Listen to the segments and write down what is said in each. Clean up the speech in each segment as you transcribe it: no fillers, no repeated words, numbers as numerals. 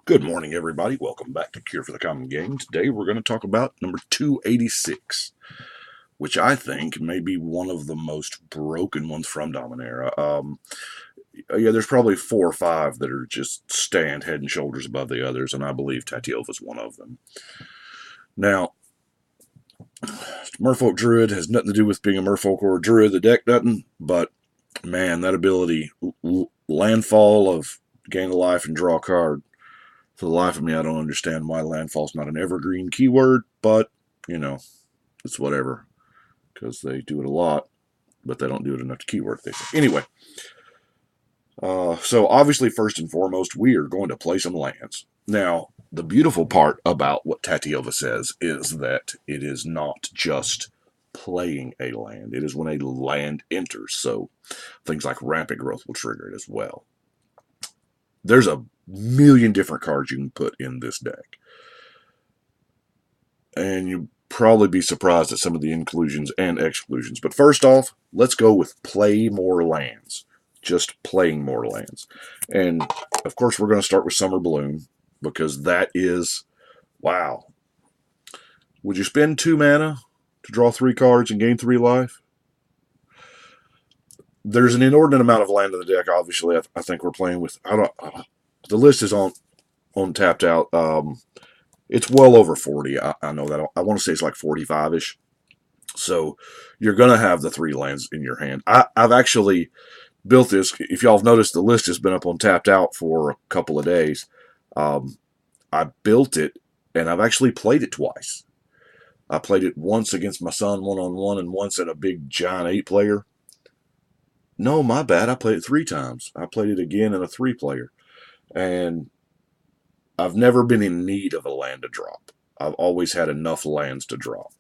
Good morning, everybody. Welcome back to Cure for the Common Game. Today we're going to talk about number 286, which I think may be one of the most broken ones from Dominaria. Yeah, there's probably 4 or 5 that are just stand head and shoulders above the others, and I believe Tatyova is one of them. Now, Merfolk Druid has nothing to do with being a Merfolk or a Druid. The deck doesn't, but man, that ability, Landfall of gain a life and draw a card. For the life of me, I don't understand why Landfall's not an evergreen keyword, but, you know, it's whatever. Because they do it a lot, but they don't do it enough to keyword, they say. Anyway, so obviously, first and foremost, we are going to play some lands. Now, the beautiful part about what Tatyova says is that it is not just playing a land. It is when a land enters, so things like Rampant Growth will trigger it as well. There's a million different cards you can put in this deck. And you'll probably be surprised at some of the inclusions and exclusions. But first off, let's go with play more lands. Just playing more lands. And, of course, we're going to start with Summer Bloom, because that is, wow. Would you spend 2 mana to draw 3 cards and gain 3 life? There's an inordinate amount of land in the deck, obviously. I think we're playing with, the list is on tapped out. It's well over 40. I know that. I want to say it's like 45-ish. So you're going to have the 3 lands in your hand. I've actually built this. If y'all have noticed, the list has been up on tapped out for a couple of days. I built it, and I've actually played it twice. I played it once against my son one-on-one and once at a big giant 8-player. No, my bad. I played it 3 times. I played it again in a 3-player. And I've never been in need of a land to drop. I've always had enough lands to drop.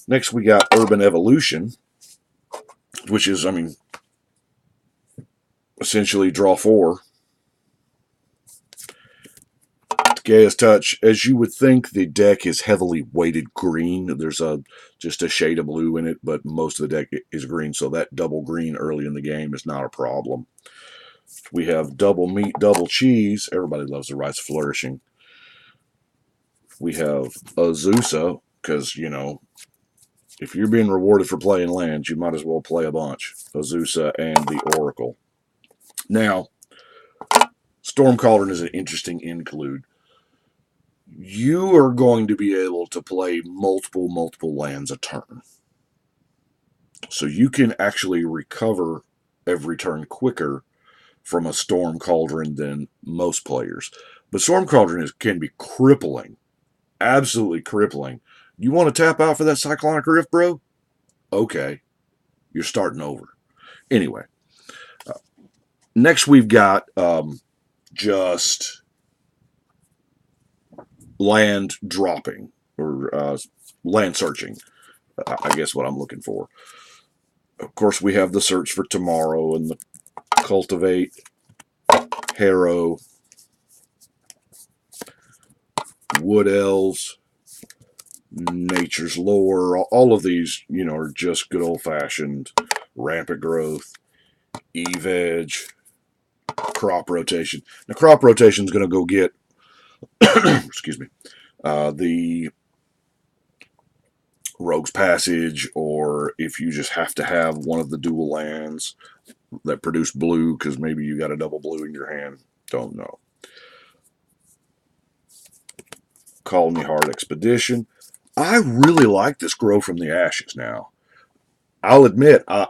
Next, we got Urban Evolution, which is, essentially draw 4. Gaia's Touch. As you would think, the deck is heavily weighted green. There's just a shade of blue in it, but most of the deck is green, so that double green early in the game is not a problem. We have Double Meat, Double Cheese. Everybody loves the Rites of Flourishing. We have Azusa, because, if you're being rewarded for playing lands, you might as well play a bunch. Azusa and the Oracle. Now, Storm Cauldron is an interesting include. You are going to be able to play multiple lands a turn. So you can actually recover every turn quicker from a Storm Cauldron than most players. But Storm Cauldron can be crippling. Absolutely crippling. You want to tap out for that Cyclonic Rift, bro? Okay. You're starting over. Anyway. Next we've got just land dropping, or land searching, I guess what I'm looking for. Of course, we have the Search for Tomorrow and the Cultivate, Harrow, Wood Elves, Nature's Lore. All of these, are just good old-fashioned Rampant Growth, Eve Edge, Crop Rotation. Now, Crop Rotation is going to go get, excuse me, the Rogue's Passage, or if you just have to have one of the dual lands that produce blue, because maybe you got a double blue in your hand. Don't know. Call Me Hard Expedition. I really like this Grow from the Ashes now. I'll admit, I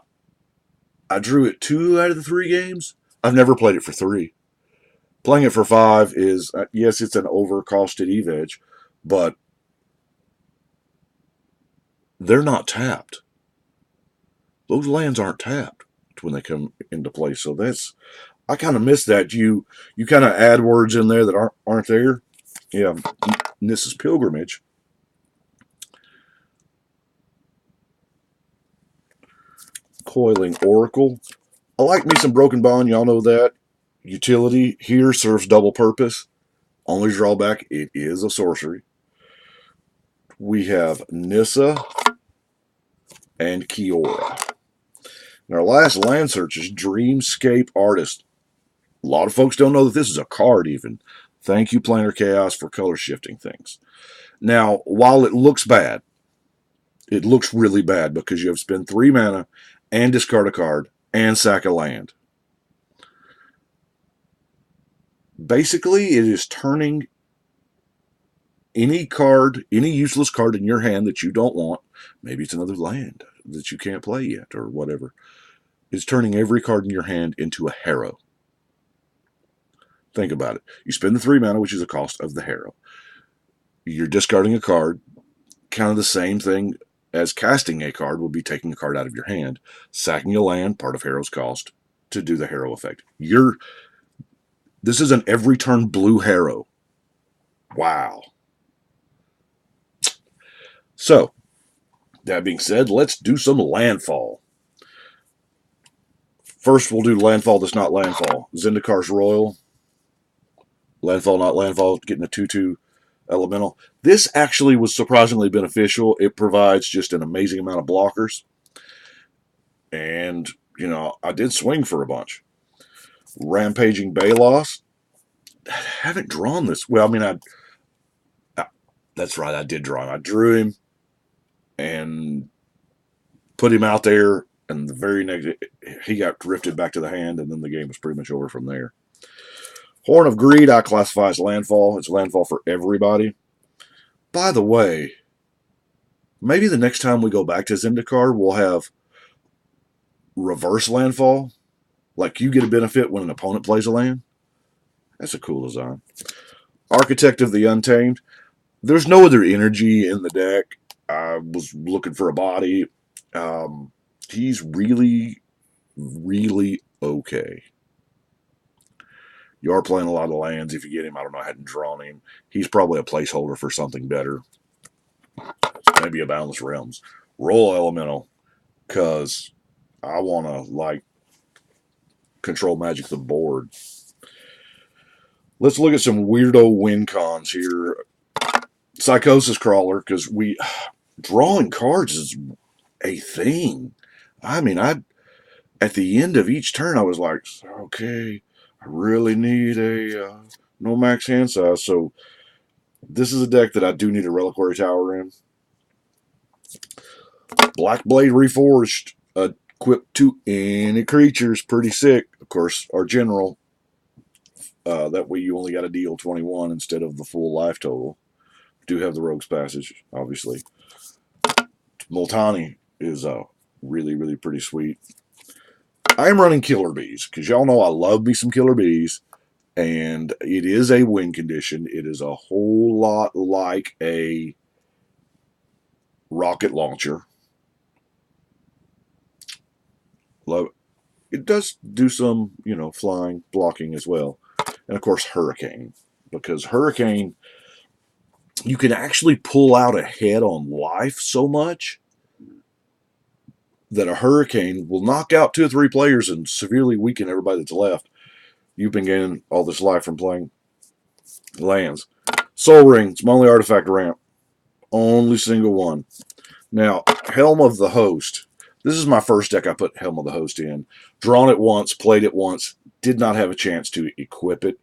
drew it 2 out of the 3 games. I've never played it for 3. Playing it for 5 is, yes, it's an overcosted Eve Edge, but they're not tapped. Those lands aren't tapped when they come into play. So I kind of miss that. You kind of add words in there that aren't there. Yeah, Nissa's Pilgrimage. Coiling Oracle. I like me some Broken Bond. Y'all know that. Utility here serves double purpose. Only drawback, it is a sorcery. We have Nissa and Kiora. And our last land search is Dreamscape Artist. A lot of folks don't know that this is a card even. Thank you, Planar Chaos, for color shifting things. Now, while it looks bad, it looks really bad because you have to spend 3 mana and discard a card and sack a land. Basically, it is turning any card, any useless card in your hand that you don't want, maybe it's another land that you can't play yet or whatever, is turning every card in your hand into a harrow. Think about it. You spend the 3 mana, which is the cost of the harrow. You're discarding a card, kind of the same thing as casting a card would be taking a card out of your hand, sacking a land, part of harrow's cost, to do the harrow effect. This is an every turn blue harrow. Wow. So, that being said, let's do some Landfall. First, we'll do Landfall that's not Landfall. Zendikar's Royal. Landfall, not Landfall, getting a 2/2 elemental. This actually was surprisingly beneficial. It provides just an amazing amount of blockers. And, I did swing for a bunch. Rampaging Balos. I haven't drawn this. Well, that's right, I did draw him. I drew him and put him out there, and the very next, he got drifted back to the hand, and then the game was pretty much over from there. Horn of Greed, I classify as Landfall. It's Landfall for everybody. By the way, maybe the next time we go back to Zendikar, we'll have reverse Landfall. Like you get a benefit when an opponent plays a land. That's a cool design. Architect of the Untamed. There's no other energy in the deck. I was looking for a body. He's really, really okay. You are playing a lot of lands. If you get him, I don't know, I hadn't drawn him. He's probably a placeholder for something better. Maybe a Boundless Realms. Roll Elemental, because I want to, control magic the board. Let's look at some weirdo win cons here. Psychosis Crawler, because drawing cards is a thing. At the end of each turn, I was like, okay, I really need a no max hand size. So this is a deck that I do need a Reliquary Tower in. Black Blade Reforged, equipped to any creatures, pretty sick. Of course, our general. That way you only got to deal 21 instead of the full life total. Do have the Rogue's Passage, obviously. Multani is really, really pretty sweet. I am running Killer Bees, because y'all know I love me some Killer Bees, and it is a win condition. It is a whole lot like a rocket launcher. Love it. It does do some, flying, blocking as well. And, of course, Hurricane, because Hurricane, you can actually pull out ahead on life so much that a Hurricane will knock out 2 or 3 players and severely weaken everybody that's left. You've been gaining all this life from playing lands. Soul Ring, it's my only artifact ramp. Only single one. Now, Helm of the Host. This is my first deck I put Helm of the Host in. Drawn it once, played it once, did not have a chance to equip it.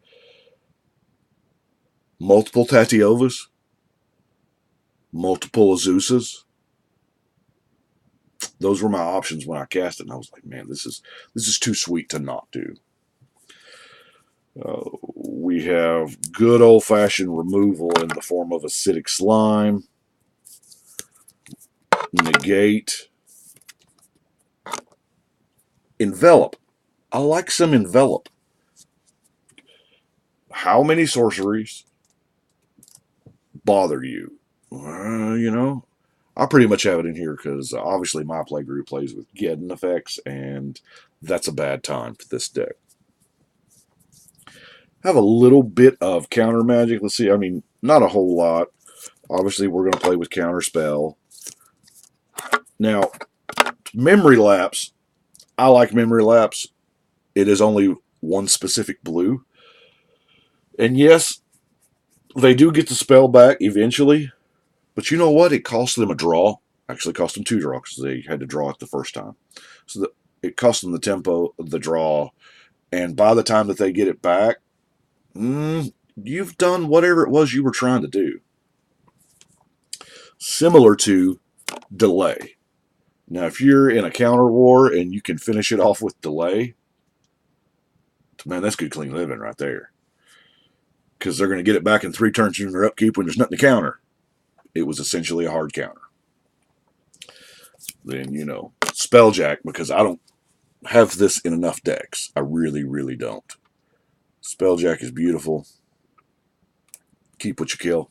Multiple Tatyovas. Multiple Azusas. Those were my options when I cast it, and I was like, man, this is too sweet to not do. We have good old-fashioned removal in the form of Acidic Slime. Negate. Envelop. I like some Envelop. How many sorceries bother you? I pretty much have it in here because obviously my playgroup plays with Geddon effects, and that's a bad time for this deck. I have a little bit of counter magic. Let's see. Not a whole lot. Obviously, we're going to play with counter spell. Now, Memory Lapse. I like Memory Lapse. It is only one specific blue. And yes, they do get the spell back eventually. But you know what? It cost them a draw. Actually, cost them 2 draws because they had to draw it the first time. So it cost them the tempo, the draw, And by the time that they get it back, you've done whatever it was you were trying to do. Similar to delay. Now, if you're in a counter war and you can finish it off with delay, man, that's good clean living right there. Because they're going to get it back in 3 turns in their upkeep when there's nothing to counter. It was essentially a hard counter. Then, Spelljack, because I don't have this in enough decks. I really, really don't. Spelljack is beautiful. Keep what you kill.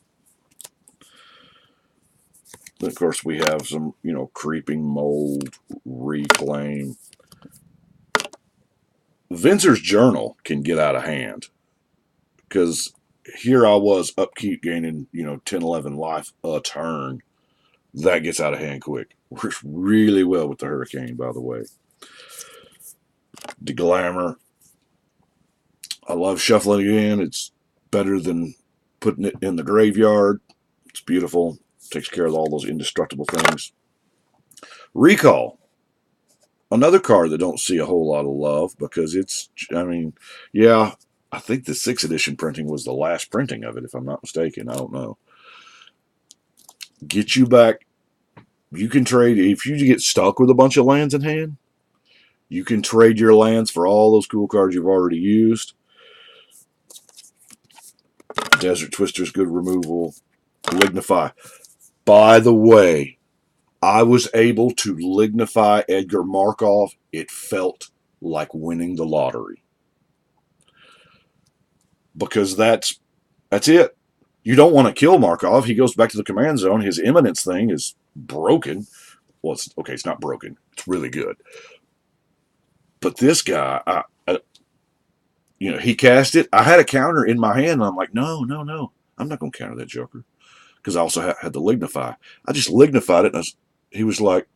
Then, of course, we have some, Creeping Mold, Reclaim. Vincer's Journal can get out of hand. Because here I was upkeep gaining, 10, 11 life a turn. That gets out of hand quick. Works really well with the Hurricane, by the way. Deglamour. I love shuffling it in. It's better than putting it in the graveyard. It's beautiful. Takes care of all those indestructible things. Recall. Another card that don't see a whole lot of love because it's, I think the 6th edition printing was the last printing of it, if I'm not mistaken. I don't know. Get you back. You can trade, if you get stuck with a bunch of lands in hand, you can trade your lands for all those cool cards you've already used. Desert Twister's good removal. Lignify. By the way, I was able to lignify Edgar Markov. It felt like winning the lottery. Because that's it. You don't want to kill Markov. He goes back to the command zone. His Eminence thing is broken. Well, it's not broken. It's really good. But this guy, he cast it. I had a counter in my hand, and I'm like, no. I'm not going to counter that Joker. Because I also had the Lignify. I just Lignified it, and he was like,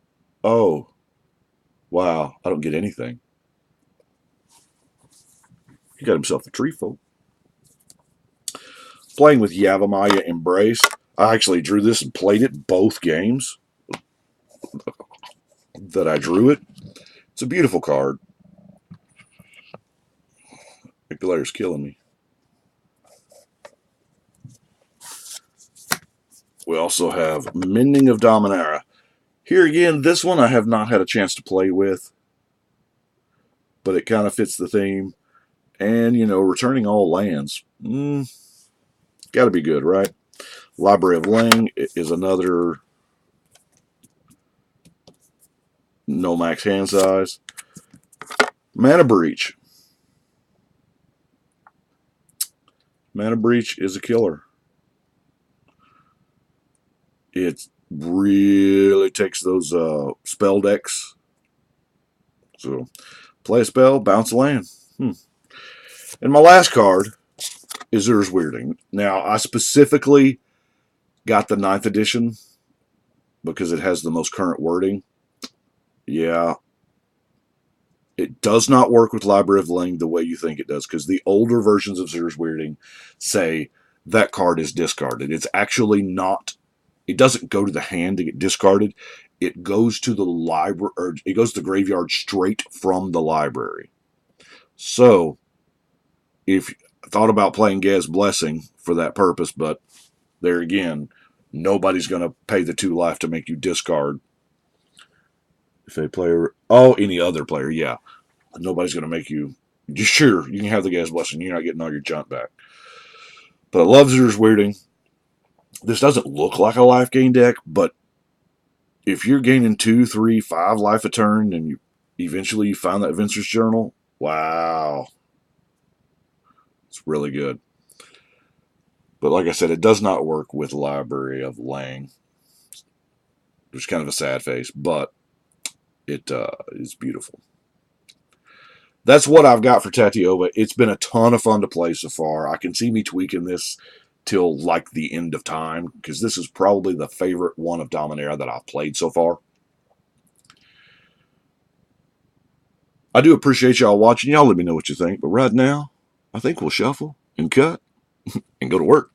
oh, wow, I don't get anything. He got himself a tree folk. Playing with Yavimaya Embrace. I actually drew this and played it both games that I drew it. It's a beautiful card. The glare's killing me. We also have Mending of Dominaria. Here again, this one I have not had a chance to play with, but it kind of fits the theme. And, returning all lands. Got to be good, right? Library of Ling is another no max hand size. Mana Breach. Mana Breach is a killer. It really takes those spell decks. So, play a spell, bounce a land. And my last card is Ur's Weirding. Now, I specifically got the 9th edition because it has the most current wording. Yeah. It does not work with Library of Ling the way you think it does, because the older versions of Ur's Weirding say that card is discarded. It's actually not. It doesn't go to the hand to get discarded. It goes to the library, or it goes to the graveyard straight from the library. So, if I thought about playing Gaz Blessing for that purpose, but there again, nobody's going to pay the 2 life to make you discard. If a player, any other player, yeah. Nobody's going to make you, just sure, you can have the Gaz Blessing, you're not getting all your junk back. But I love Ur's Weirding. This doesn't look like a life gain deck, but if you're gaining 2, 3, 5 life a turn, and eventually you find that Vincer's Journal, wow. It's really good. But like I said, it does not work with Library of Ling. There's kind of a sad face, but it is beautiful. That's what I've got for Tatyova. It's been a ton of fun to play so far. I can see me tweaking this till like the end of time, because this is probably the favorite one of Dominaria that I've played so far. I do appreciate y'all watching. Y'all let me know what you think. But right now, I think we'll shuffle and cut and go to work.